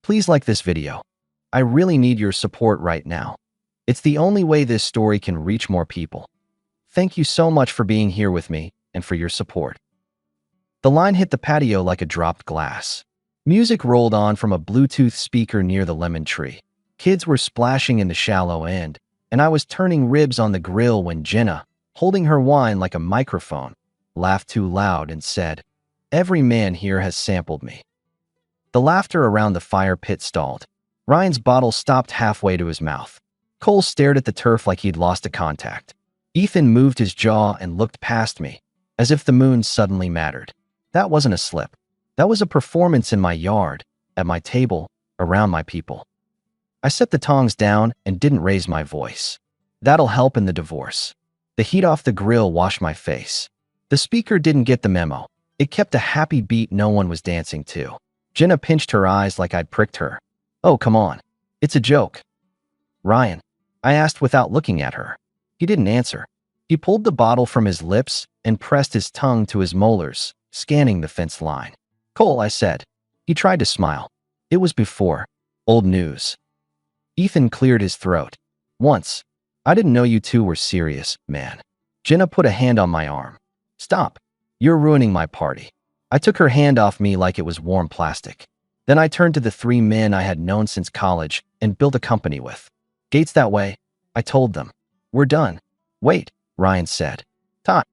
Please like this video. I really need your support right now. It's the only way this story can reach more people. Thank you so much for being here with me and for your support. The line hit the patio like a dropped glass. Music rolled on from a Bluetooth speaker near the lemon tree. Kids were splashing in the shallow end, and I was turning ribs on the grill when Jenna, holding her wine like a microphone, laughed too loud and said, "Every man here has sampled me." The laughter around the fire pit stalled. Ryan's bottle stopped halfway to his mouth. Cole stared at the turf like he'd lost a contact. Ethan moved his jaw and looked past me, as if the moon suddenly mattered. That wasn't a slip. That was a performance in my yard, at my table, around my people. I set the tongs down and didn't raise my voice. That'll help in the divorce. The heat off the grill washed my face. The speaker didn't get the memo. It kept a happy beat no one was dancing to. Jenna pinched her eyes like I'd pricked her. "Oh, come on. It's a joke." "Ryan," I asked without looking at her. He didn't answer. He pulled the bottle from his lips and pressed his tongue to his molars, scanning the fence line. "Cole," I said. He tried to smile. It was before. Old news. Ethan cleared his throat. "Once. I didn't know you two were serious, man." Jenna put a hand on my arm. "Stop. You're ruining my party." I took her hand off me like it was warm plastic. Then I turned to the three men I had known since college and built a company with. "Gates that way," I told them. "We're done." "Wait," Ryan said. "Todd."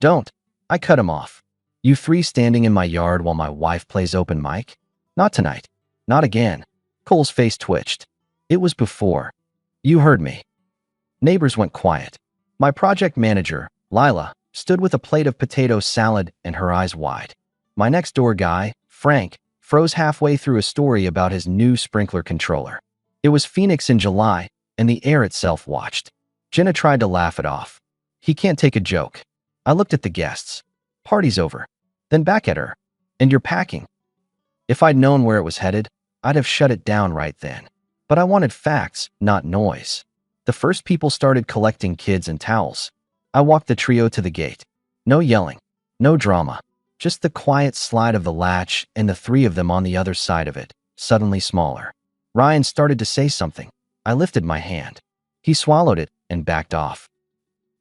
"Don't." I cut him off. "You three standing in my yard while my wife plays open mic? Not tonight. Not again." Cole's face twitched. "It was before. You heard me." Neighbors went quiet. My project manager, Lila, stood with a plate of potato salad and her eyes wide. My next-door guy, Frank, froze halfway through a story about his new sprinkler controller. It was Phoenix in July, and the air itself watched. Jenna tried to laugh it off. "He can't take a joke." I looked at the guests. "Party's over." Then back at her. "And you're packing." If I'd known where it was headed, I'd have shut it down right then. But I wanted facts, not noise. The first people started collecting kids and towels. I walked the trio to the gate. No yelling. No drama. Just the quiet slide of the latch and the three of them on the other side of it, suddenly smaller. Ryan started to say something. I lifted my hand. He swallowed it and backed off.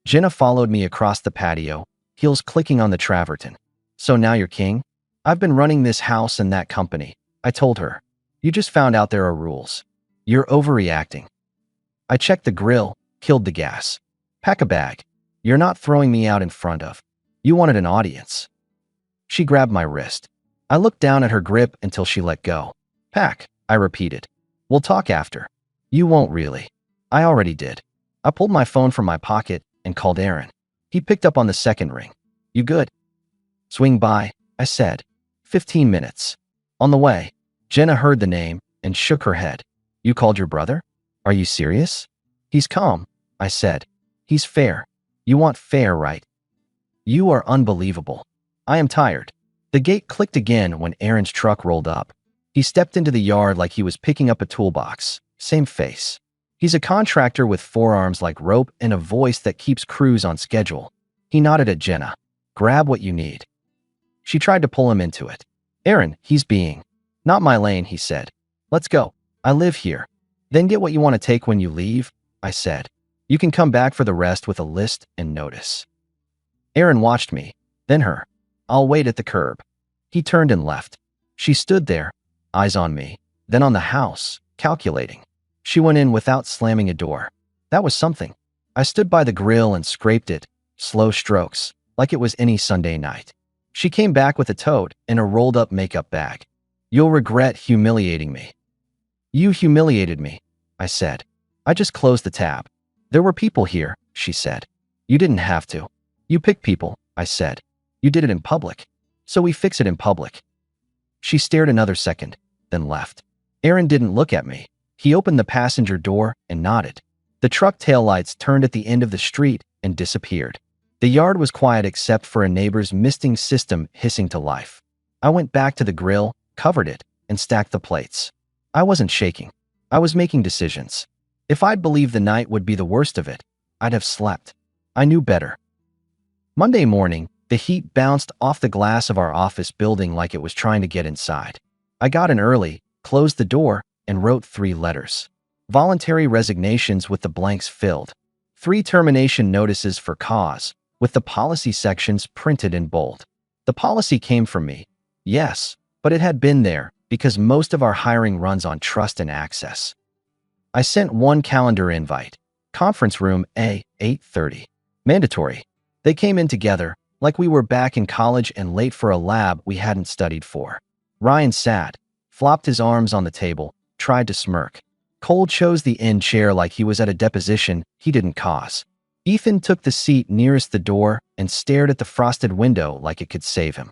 Jenna followed me across the patio, heels clicking on the travertin. "So now you're king?" "I've been running this house and that company," I told her. "You just found out there are rules. You're overreacting." I checked the grill, killed the gas. "Pack a bag. You're not throwing me out in front of. You wanted an audience." She grabbed my wrist. I looked down at her grip until she let go. "Pack," I repeated. "We'll talk after." "You won't really." I already did. I pulled my phone from my pocket and called Aaron. He picked up on the second ring. "You good?" "Swing by," I said. 15 minutes. On the way. Jenna heard the name and shook her head. "You called your brother? Are you serious?" "He's calm," I said. "He's fair. You want fair, right?" "You are unbelievable." "I am tired." The gate clicked again when Aaron's truck rolled up. He stepped into the yard like he was picking up a toolbox. Same face. He's a contractor with forearms like rope and a voice that keeps crews on schedule. He nodded at Jenna. "Grab what you need." She tried to pull him into it. "Aaron, he's being." "Not my lane," he said. "Let's go. I live here." "Then get what you want to take when you leave," I said. "You can come back for the rest with a list and notice." Aaron watched me, then her. "I'll wait at the curb." He turned and left. She stood there, eyes on me, then on the house, calculating. She went in without slamming a door. That was something. I stood by the grill and scraped it, slow strokes, like it was any Sunday night. She came back with a tote and a rolled-up makeup bag. "You'll regret humiliating me." "You humiliated me," I said. I just closed the tab. "There were people here," she said. "You didn't have to." "You pick people," I said. "You did it in public. So we fix it in public." She stared another second, then left. Aaron didn't look at me. He opened the passenger door and nodded. The truck taillights turned at the end of the street and disappeared. The yard was quiet except for a neighbor's misting system hissing to life. I went back to the grill, covered it, and stacked the plates. I wasn't shaking. I was making decisions. If I'd believed the night would be the worst of it, I'd have slept. I knew better. Monday morning, the heat bounced off the glass of our office building like it was trying to get inside. I got in early, closed the door, and wrote 3 letters. Voluntary resignations with the blanks filled. 3 termination notices for cause, with the policy sections printed in bold. The policy came from me, yes, but it had been there because most of our hiring runs on trust and access. I sent 1 calendar invite. Conference room A, 8:30. Mandatory. They came in together, like we were back in college and late for a lab we hadn't studied for. Ryan sat, flopped his arms on the table, tried to smirk. Cole chose the end chair like he was at a deposition he didn't cause. Ethan took the seat nearest the door and stared at the frosted window like it could save him.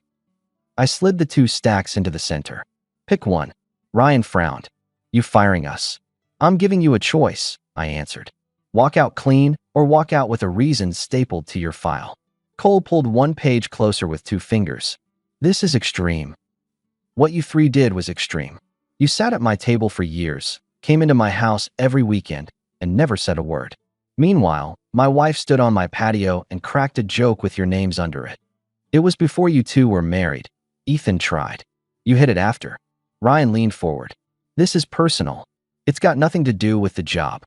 I slid the 2 stacks into the center. Pick one. Ryan frowned. You firing us? I'm giving you a choice, I answered. Walk out clean or walk out with a reason stapled to your file. Cole pulled 1 page closer with 2 fingers. This is extreme. What you 3 did was extreme. You sat at my table for years, came into my house every weekend, and never said a word. Meanwhile, my wife stood on my patio and cracked a joke with your names under it. It was before you 2 were married. Ethan tried. You hit it after. Ryan leaned forward. This is personal. It's got nothing to do with the job.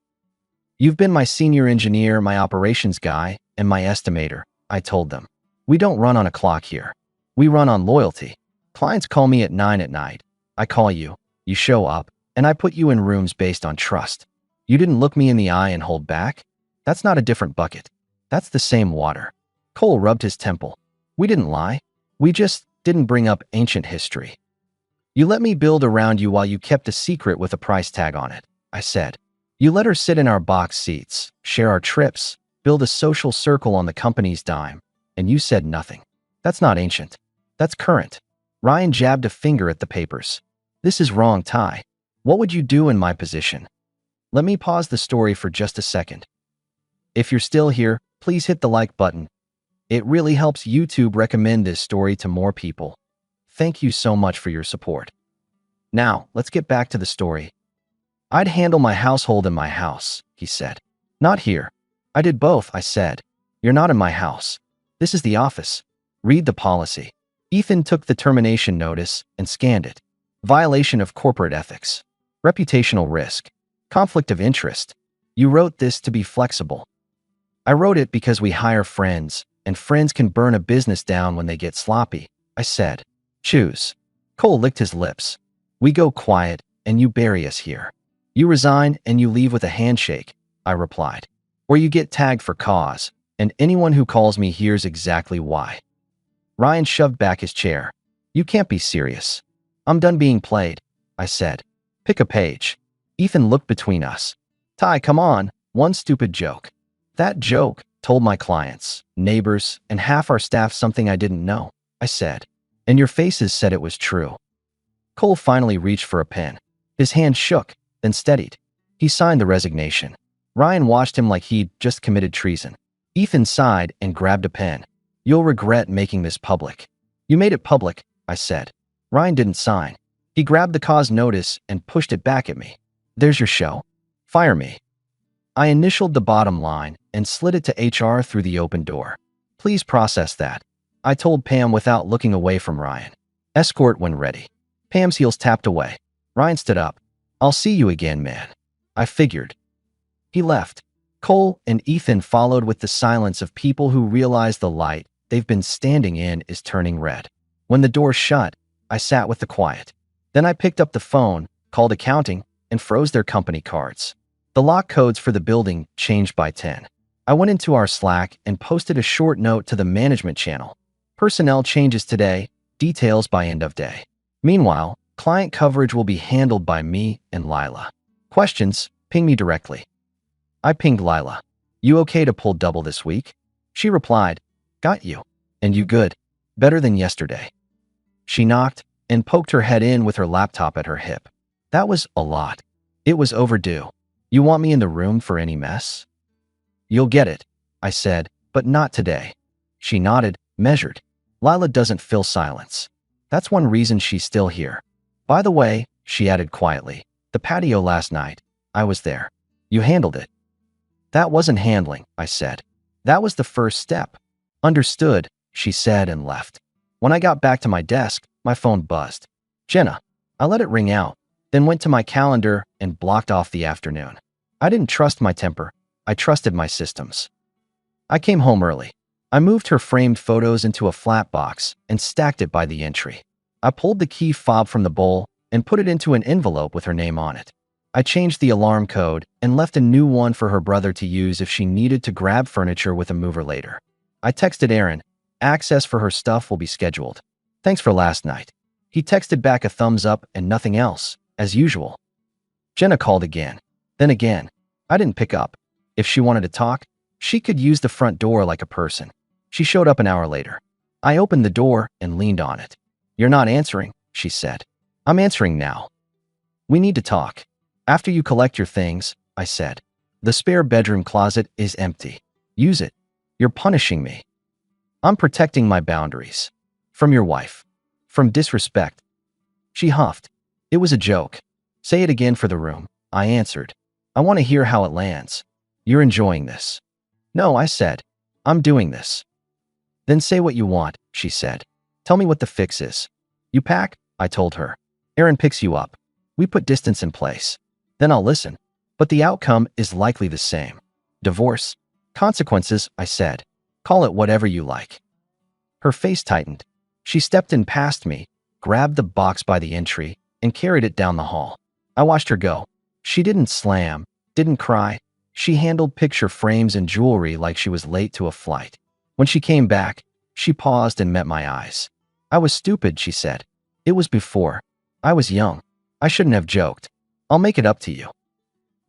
You've been my senior engineer, my operations guy, and my estimator, I told them. We don't run on a clock here. We run on loyalty. Clients call me at 9 at night. I call you, you show up, and I put you in rooms based on trust. You didn't look me in the eye and hold back? That's not a different bucket. That's the same water. Cole rubbed his temple. We didn't lie. We just didn't bring up ancient history. You let me build around you while you kept a secret with a price tag on it, I said. You let her sit in our box seats, share our trips, build a social circle on the company's dime, and you said nothing. That's not ancient. That's current. Ryan jabbed a finger at the papers. This is wrong, Ty. What would you do in my position? Let me pause the story for just a second. If you're still here, please hit the like button. It really helps YouTube recommend this story to more people. Thank you so much for your support. Now, let's get back to the story. I'd handle my household in my house, he said. Not here. I did both, I said. You're not in my house. This is the office. Read the policy. Ethan took the termination notice and scanned it. Violation of corporate ethics. Reputational risk. Conflict of interest. You wrote this to be flexible. I wrote it because we hire friends, and friends can burn a business down when they get sloppy, I said. Choose. Cole licked his lips. We go quiet, and you bury us here. You resign, and you leave with a handshake, I replied. Or you get tagged for cause, and anyone who calls me hears exactly why. Ryan shoved back his chair. You can't be serious. I'm done being played, I said. Pick a page. Ethan looked between us. Ty, come on, one stupid joke. That joke told my clients, neighbors, and half our staff something I didn't know, I said. And your faces said it was true. Cole finally reached for a pen. His hand shook, then steadied. He signed the resignation. Ryan watched him like he'd just committed treason. Ethan sighed and grabbed a pen. You'll regret making this public. You made it public, I said. Ryan didn't sign. He grabbed the cause notice and pushed it back at me. There's your show. Fire me. I initialed the bottom line and slid it to HR through the open door. Please process that, I told Pam without looking away from Ryan. Escort when ready. Pam's heels tapped away. Ryan stood up. I'll see you again, man. I figured. He left. Cole and Ethan followed with the silence of people who realize the light they've been standing in is turning red. When the door shut, I sat with the quiet. Then I picked up the phone, called accounting, and froze their company cards. The lock codes for the building changed by 10. I went into our Slack and posted a short note to the management channel. Personnel changes today, details by end of day. Meanwhile, client coverage will be handled by me and Lila. Questions, ping me directly. I pinged Lila. You okay to pull double this week? She replied, got you. And you good? Better than yesterday. She knocked and poked her head in with her laptop at her hip. That was a lot. It was overdue. You want me in the room for any mess? You'll get it, I said, but not today. She nodded, measured. Lila doesn't fill silence. That's one reason she's still here. By the way, she added quietly, the patio last night, I was there. You handled it. That wasn't handling, I said. That was the first step. Understood, she said and left. When I got back to my desk, my phone buzzed. Jenna. I let it ring out, then went to my calendar and blocked off the afternoon. I didn't trust my temper. I trusted my systems. I came home early. I moved her framed photos into a flat box and stacked it by the entry. I pulled the key fob from the bowl and put it into an envelope with her name on it. I changed the alarm code and left a new one for her brother to use if she needed to grab furniture with a mover later. I texted Aaron, access for her stuff will be scheduled. Thanks for last night. He texted back a thumbs up and nothing else, as usual. Jenna called again. Then again. I didn't pick up. If she wanted to talk, she could use the front door like a person. She showed up an hour later. I opened the door and leaned on it. You're not answering, she said. I'm answering now. We need to talk. After you collect your things, I said. The spare bedroom closet is empty. Use it. You're punishing me. I'm protecting my boundaries. From your wife. From disrespect. She huffed. It was a joke. Say it again for the room, I answered. I want to hear how it lands. You're enjoying this. No, I said. I'm doing this. Then say what you want, she said. Tell me what the fix is. You pack, I told her. Aaron picks you up. We put distance in place. Then I'll listen. But the outcome is likely the same. Divorce. Consequences, I said. Call it whatever you like. Her face tightened. She stepped in past me, grabbed the box by the entry, and carried it down the hall. I watched her go. She didn't slam, didn't cry. She handled picture frames and jewelry like she was late to a flight. When she came back, she paused and met my eyes. I was stupid, she said. It was before. I was young. I shouldn't have joked. I'll make it up to you.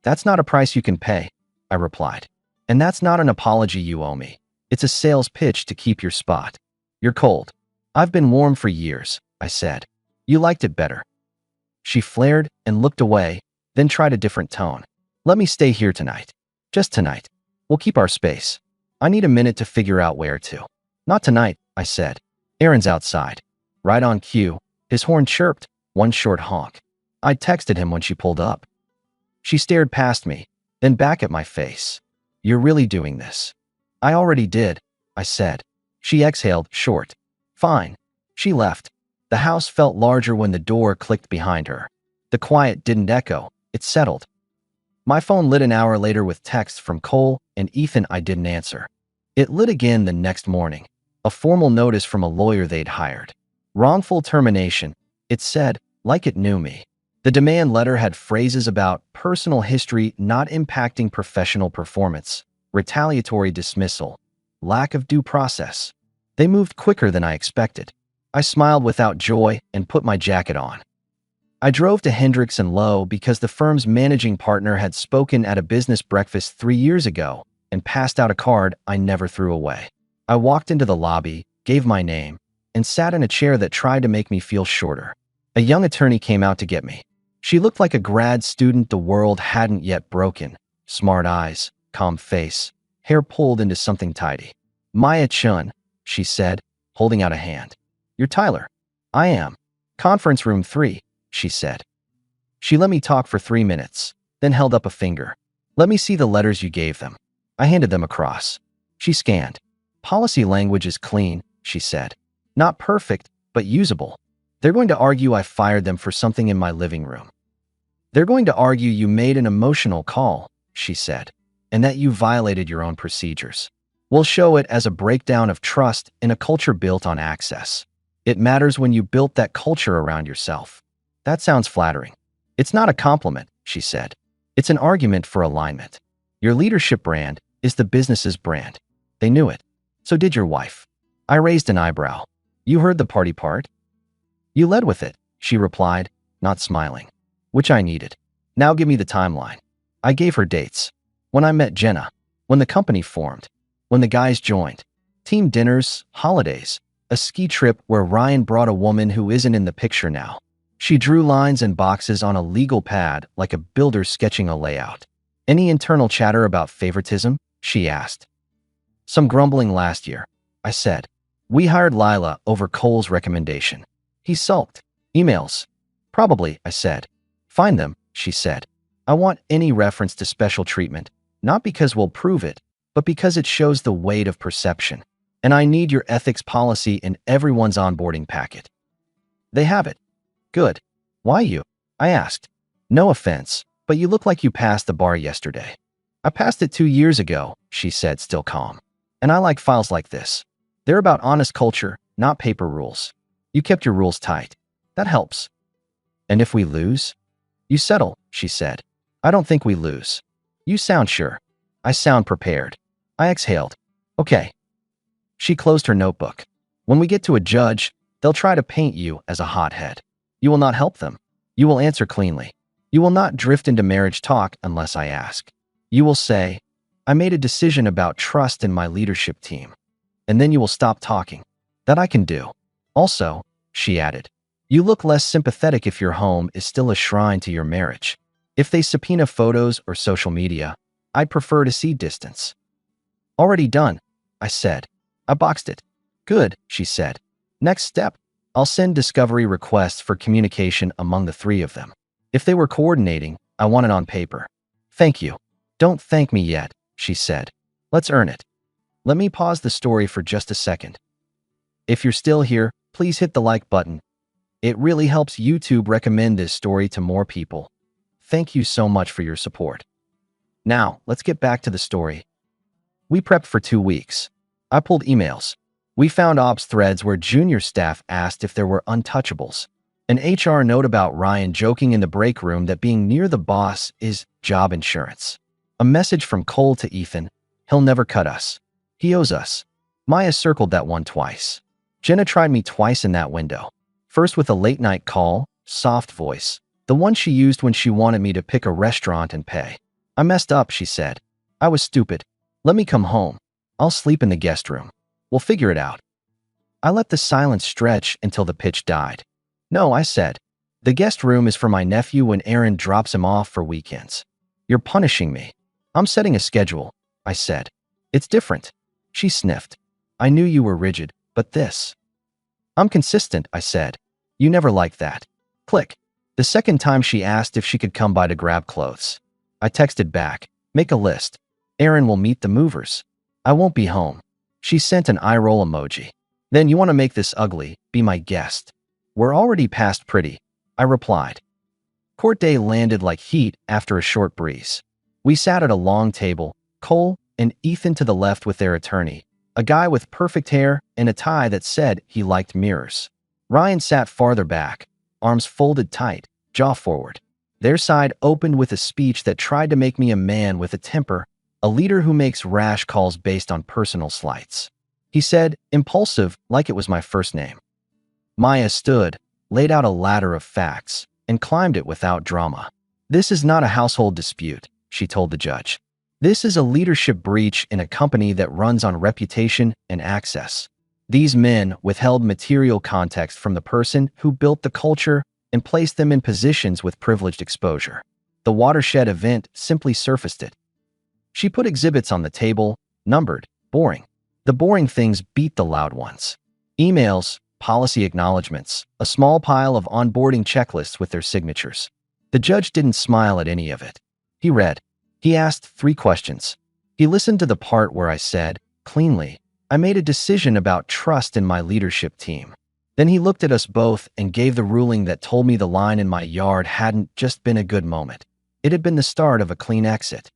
That's not a price you can pay, I replied. And that's not an apology you owe me. It's a sales pitch to keep your spot. You're cold. I've been warm for years, I said. You liked it better. She flared and looked away, then tried a different tone. Let me stay here tonight. Just tonight. We'll keep our space. I need a minute to figure out where to. Not tonight, I said. Aaron's outside. Right on cue, his horn chirped, one short honk. I texted him when she pulled up. She stared past me, then back at my face. You're really doing this. I already did, I said. She exhaled, short. Fine. She left. The house felt larger when the door clicked behind her. The quiet didn't echo. It settled. My phone lit an hour later with texts from Cole and Ethan I didn't answer. It lit again the next morning. A formal notice from a lawyer they'd hired. Wrongful termination, it said, like it knew me. The demand letter had phrases about personal history not impacting professional performance, retaliatory dismissal, lack of due process. They moved quicker than I expected. I smiled without joy and put my jacket on. I drove to Hendricks and Lowe because the firm's managing partner had spoken at a business breakfast 3 years ago and passed out a card I never threw away. I walked into the lobby, gave my name, and sat in a chair that tried to make me feel shorter. A young attorney came out to get me. She looked like a grad student the world hadn't yet broken. Smart eyes, calm face, hair pulled into something tidy. Maya Chun, she said, holding out a hand. You're Tyler. I am. Conference room 3, she said. She let me talk for 3 minutes, then held up a finger. Let me see the letters you gave them. I handed them across. She scanned. Policy language is clean, she said. Not perfect, but usable. They're going to argue I fired them for something in my living room. They're going to argue you made an emotional call, she said, and that you violated your own procedures. We'll show it as a breakdown of trust in a culture built on access. It matters when you built that culture around yourself. That sounds flattering. It's not a compliment, she said. It's an argument for alignment. Your leadership brand is the business's brand. They knew it. So did your wife. I raised an eyebrow. You heard the party part? You led with it, she replied, not smiling. Which I needed. Now give me the timeline. I gave her dates. When I met Jenna. When the company formed. When the guys joined. Team dinners, holidays. A ski trip where Ryan brought a woman who isn't in the picture now. She drew lines and boxes on a legal pad like a builder sketching a layout. Any internal chatter about favoritism? She asked. Some grumbling last year, I said. We hired Lila over Cole's recommendation. He sulked. Emails. Probably, I said. Find them, she said. I want any reference to special treatment, not because we'll prove it, but because it shows the weight of perception. And I need your ethics policy in everyone's onboarding packet. They have it. Good. Why you? I asked. No offense, but you look like you passed the bar yesterday. I passed it 2 years ago, she said, still calm. And I like files like this. They're about honest culture, not paper rules. You kept your rules tight. That helps. And if we lose? You settle, she said. I don't think we lose. You sound sure. I sound prepared. I exhaled. Okay. She closed her notebook. When we get to a judge, they'll try to paint you as a hothead. You will not help them. You will answer cleanly. You will not drift into marriage talk unless I ask. You will say, I made a decision about trust in my leadership team. And then you will stop talking. That I can do. Also, she added, you look less sympathetic if your home is still a shrine to your marriage. If they subpoena photos or social media, I'd prefer to see distance. Already done, I said. I boxed it. Good, she said. Next step, I'll send discovery requests for communication among the three of them. If they were coordinating, I want it on paper. Thank you. Don't thank me yet, she said. Let's earn it. Let me pause the story for just a second. If you're still here, please hit the like button. It really helps YouTube recommend this story to more people. Thank you so much for your support. Now, let's get back to the story. We prepped for 2 weeks. I pulled emails. We found ops threads where junior staff asked if there were untouchables. An HR note about Ryan joking in the break room that being near the boss is job insurance. A message from Cole to Ethan, he'll never cut us. He owes us. Maya circled that one twice. Jenna tried me twice in that window. First with a late-night call, soft voice, the one she used when she wanted me to pick a restaurant and pay. I messed up, she said. I was stupid. Let me come home. I'll sleep in the guest room. We'll figure it out. I let the silence stretch until the pitch died. No, I said. The guest room is for my nephew when Aaron drops him off for weekends. You're punishing me. I'm setting a schedule, I said. It's different. She sniffed. I knew you were rigid, but this. I'm consistent, I said. You never liked that. Click. The second time she asked if she could come by to grab clothes. I texted back. Make a list. Aaron will meet the movers. I won't be home. She sent an eye roll emoji. Then you want to make this ugly, be my guest. We're already past pretty, I replied. Court day landed like heat after a short breeze. We sat at a long table, Cole and Ethan to the left with their attorney, a guy with perfect hair and a tie that said he liked mirrors. Ryan sat farther back, arms folded tight, jaw forward. Their side opened with a speech that tried to make me a man with a temper, a leader who makes rash calls based on personal slights. He said, impulsive, like it was my first name. Maya stood, laid out a ladder of facts, and climbed it without drama. This is not a household dispute, she told the judge. This is a leadership breach in a company that runs on reputation and access. These men withheld material context from the person who built the culture and placed them in positions with privileged exposure. The watershed event simply surfaced it. She put exhibits on the table, numbered, boring. The boring things beat the loud ones. Emails, policy acknowledgments, a small pile of onboarding checklists with their signatures. The judge didn't smile at any of it. He read. He asked 3 questions. He listened to the part where I said, cleanly, I made a decision about trust in my leadership team. Then he looked at us both and gave the ruling that told me the line in my yard hadn't just been a good moment. It had been the start of a clean exit.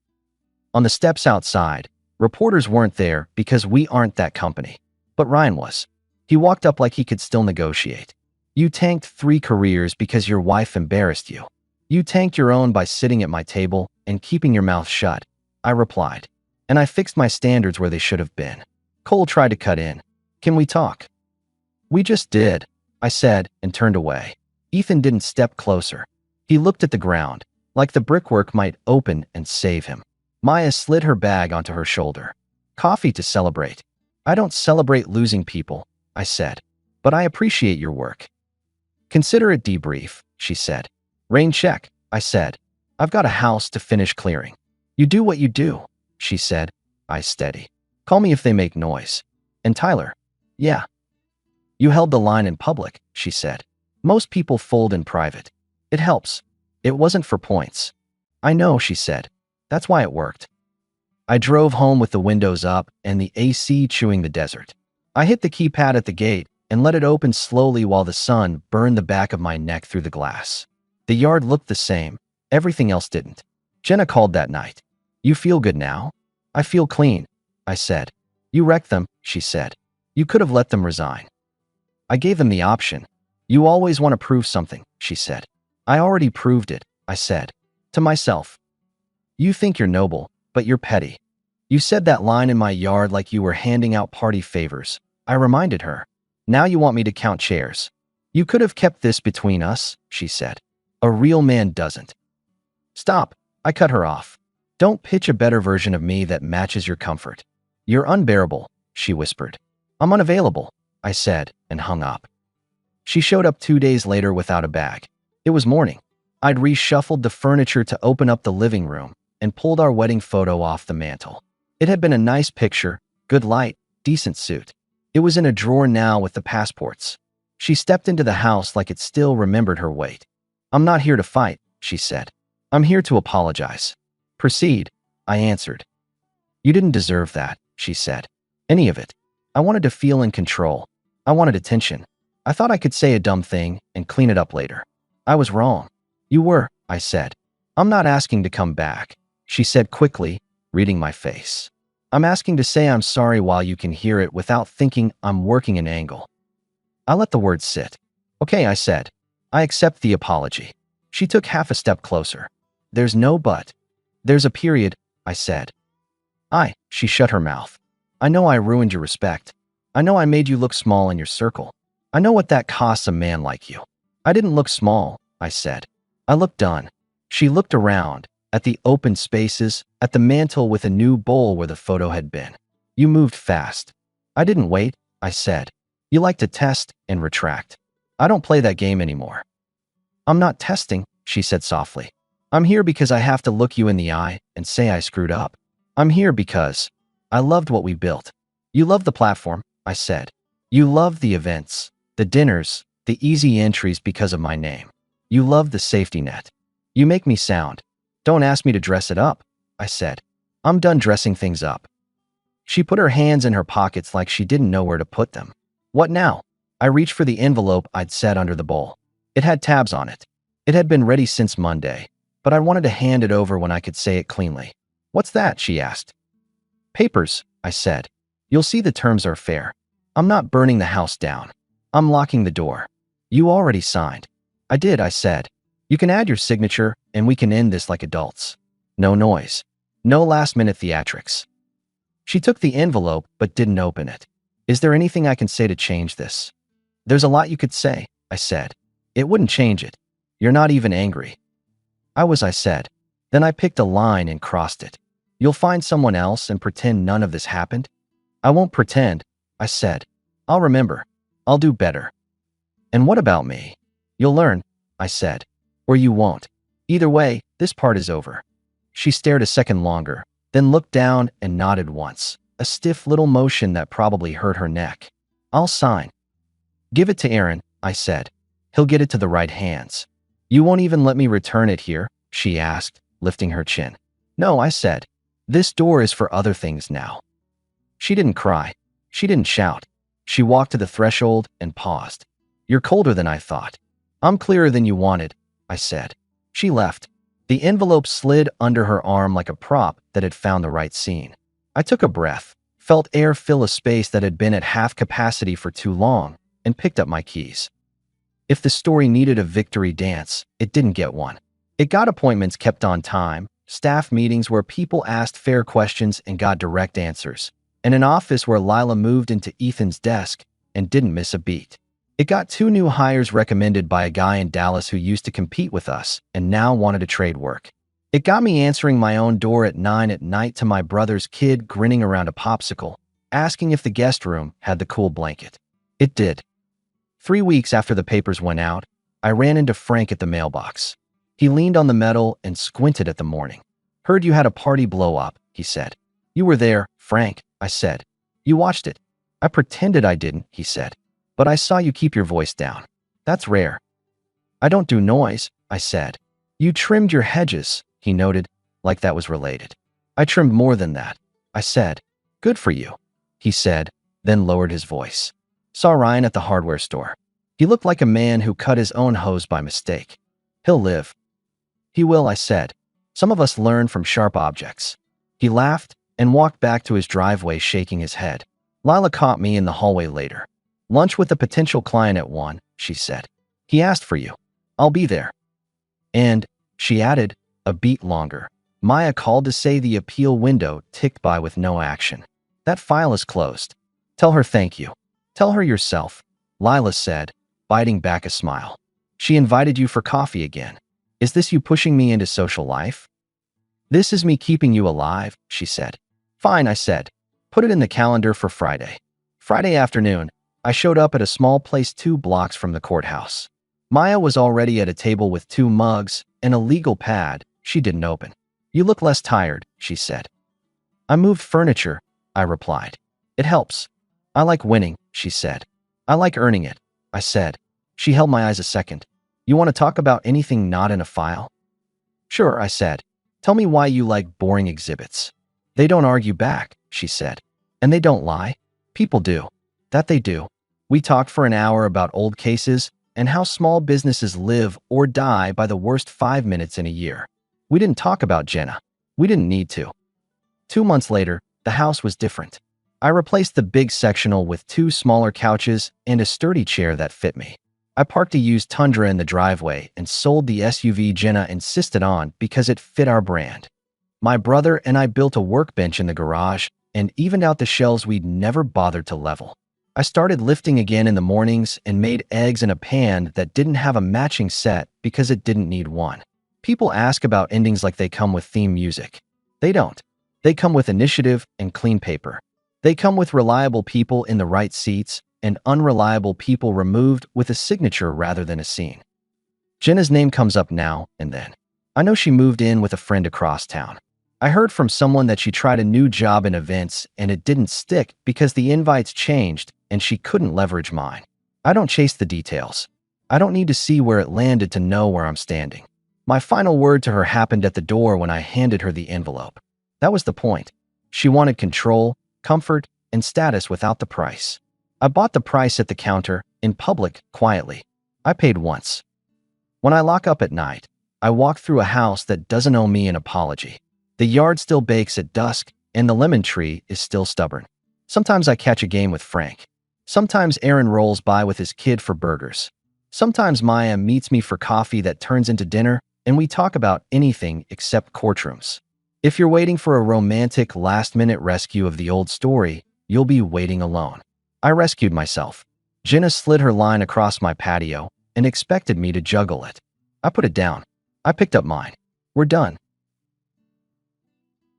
On the steps outside, reporters weren't there because we aren't that company. But Ryan was. He walked up like he could still negotiate. You tanked 3 careers because your wife embarrassed you. You tanked your own by sitting at my table and keeping your mouth shut, I replied. And I fixed my standards where they should have been. Cole tried to cut in. Can we talk? We just did, I said and turned away. Ethan didn't step closer. He looked at the ground, like the brickwork might open and save him. Maya slid her bag onto her shoulder. Coffee to celebrate. I don't celebrate losing people, I said, but I appreciate your work. Consider it debrief, she said. Rain check, I said. I've got a house to finish clearing. You do what you do, she said. I steady. Call me if they make noise. And Tyler? Yeah. You held the line in public, she said. Most people fold in private. It helps. It wasn't for points. I know, she said. That's why it worked. I drove home with the windows up and the AC chewing the desert. I hit the keypad at the gate and let it open slowly while the sun burned the back of my neck through the glass. The yard looked the same, Everything else didn't. Jenna called that night. You feel good now? I feel clean, I said. You wrecked them, she said. You could have let them resign. I gave them the option. You always want to prove something, she said. I already proved it, I said. To myself. You think you're noble, but you're petty. You said that line in my yard like you were handing out party favors. I reminded her. Now you want me to count chairs. You could have kept this between us, she said. A real man doesn't. Stop, I cut her off. Don't pitch a better version of me that matches your comfort. You're unbearable, she whispered. I'm unavailable, I said, and hung up. She showed up 2 days later without a bag. It was morning. I'd reshuffled the furniture to open up the living room and pulled our wedding photo off the mantel. It had been a nice picture, good light, decent suit. It was in a drawer now with the passports. She stepped into the house like it still remembered her weight. I'm not here to fight, she said. I'm here to apologize. Proceed, I answered. You didn't deserve that, she said. Any of it. I wanted to feel in control. I wanted attention. I thought I could say a dumb thing and clean it up later. I was wrong. You were, I said. I'm not asking to come back, she said quickly, reading my face. I'm asking to say I'm sorry while you can hear it without thinking I'm working an angle. I let the words sit. Okay, I said. I accept the apology. She took half a step closer. There's no but. There's a period, I said. She shut her mouth. I know I ruined your respect. I know I made you look small in your circle. I know what that costs a man like you. I didn't look small, I said. I looked done. She looked around, at the open spaces, at the mantel with a new bowl where the photo had been. You moved fast. I didn't wait, I said. You like to test and retract. I don't play that game anymore. I'm not testing, she said softly. I'm here because I have to look you in the eye and say I screwed up. I'm here because I loved what we built. You loved the platform, I said. You loved the events, the dinners, the easy entries because of my name. You loved the safety net. You make me sound. Don't ask me to dress it up, I said. I'm done dressing things up. She put her hands in her pockets like she didn't know where to put them. What now? I reached for the envelope I'd set under the bowl. It had tabs on it. It had been ready since Monday, but I wanted to hand it over when I could say it cleanly. What's that? She asked. Papers, I said. You'll see the terms are fair. I'm not burning the house down. I'm locking the door. You already signed. I did, I said. You can add your signature and we can end this like adults. No noise. No last-minute theatrics. She took the envelope but didn't open it. Is there anything I can say to change this? There's a lot you could say, I said. It wouldn't change it. You're not even angry. I said. Then I picked a line and crossed it. You'll find someone else and pretend none of this happened? I won't pretend, I said. I'll remember. I'll do better. And what about me? You'll learn, I said. Or you won't. Either way, this part is over. She stared a second longer, then looked down and nodded once, a stiff little motion that probably hurt her neck. I'll sign. Give it to Aaron, I said. He'll get it to the right hands. You won't even let me return it here? She asked, lifting her chin. No, I said. This door is for other things now. She didn't cry. She didn't shout. She walked to the threshold and paused. You're colder than I thought. I'm clearer than you wanted, I said. She left. The envelope slid under her arm like a prop that had found the right scene. I took a breath, felt air fill a space that had been at half capacity for too long, and picked up my keys. If the story needed a victory dance, it didn't get one. It got appointments kept on time, staff meetings where people asked fair questions and got direct answers, and an office where Lila moved into Ethan's desk and didn't miss a beat. It got 2 new hires recommended by a guy in Dallas who used to compete with us and now wanted to trade work. It got me answering my own door at 9 at night to my brother's kid grinning around a popsicle, asking if the guest room had the cool blanket. It did. 3 weeks after the papers went out, I ran into Frank at the mailbox. He leaned on the metal and squinted at the morning. Heard you had a party blow up, he said. You were there, Frank, I said. You watched it. I pretended I didn't, he said. But I saw you keep your voice down. That's rare. I don't do noise, I said. You trimmed your hedges, he noted, like that was related. I trimmed more than that, I said. Good for you, he said, then lowered his voice. Saw Ryan at the hardware store. He looked like a man who cut his own hose by mistake. He'll live. He will, I said. Some of us learn from sharp objects. He laughed and walked back to his driveway shaking his head. Lila caught me in the hallway later. Lunch with a potential client at 1, she said. He asked for you. I'll be there. And, she added, a beat longer. Maya called to say the appeal window ticked by with no action. That file is closed. Tell her thank you. Tell her yourself, Lila said, biting back a smile. She invited you for coffee again. Is this you pushing me into social life? This is me keeping you alive, she said. Fine, I said. Put it in the calendar for Friday. Friday afternoon, I showed up at a small place 2 blocks from the courthouse. Maya was already at a table with 2 mugs and a legal pad she didn't open. You look less tired, she said. I moved furniture, I replied. It helps. I like winning, she said. I like earning it, I said. She held my eyes a second. You want to talk about anything not in a file? Sure, I said. Tell me why you like boring exhibits. They don't argue back, she said. And they don't lie. People do. That they do. We talked for an hour about old cases and how small businesses live or die by the worst 5 minutes in a year. We didn't talk about Jenna. We didn't need to. 2 months later, the house was different. I replaced the big sectional with 2 smaller couches and a sturdy chair that fit me. I parked a used Tundra in the driveway and sold the SUV Jenna insisted on because it fit our brand. My brother and I built a workbench in the garage and evened out the shelves we'd never bothered to level. I started lifting again in the mornings and made eggs in a pan that didn't have a matching set because it didn't need one. People ask about endings like they come with theme music. They don't. They come with initiative and clean paper. They come with reliable people in the right seats and unreliable people removed with a signature rather than a scene. Jenna's name comes up now and then. I know she moved in with a friend across town. I heard from someone that she tried a new job in events and it didn't stick because the invites changed and she couldn't leverage mine. I don't chase the details. I don't need to see where it landed to know where I'm standing. My final word to her happened at the door when I handed her the envelope. That was the point. She wanted control, comfort, and status without the price. I bought the price at the counter, in public, quietly. I paid once. When I lock up at night, I walk through a house that doesn't owe me an apology. The yard still bakes at dusk, and the lemon tree is still stubborn. Sometimes I catch a game with Frank. Sometimes Aaron rolls by with his kid for burgers. Sometimes Maya meets me for coffee that turns into dinner, and we talk about anything except courtrooms. If you're waiting for a romantic last-minute rescue of the old story, you'll be waiting alone. I rescued myself. Jenna slid her line across my patio and expected me to juggle it. I put it down. I picked up mine. We're done.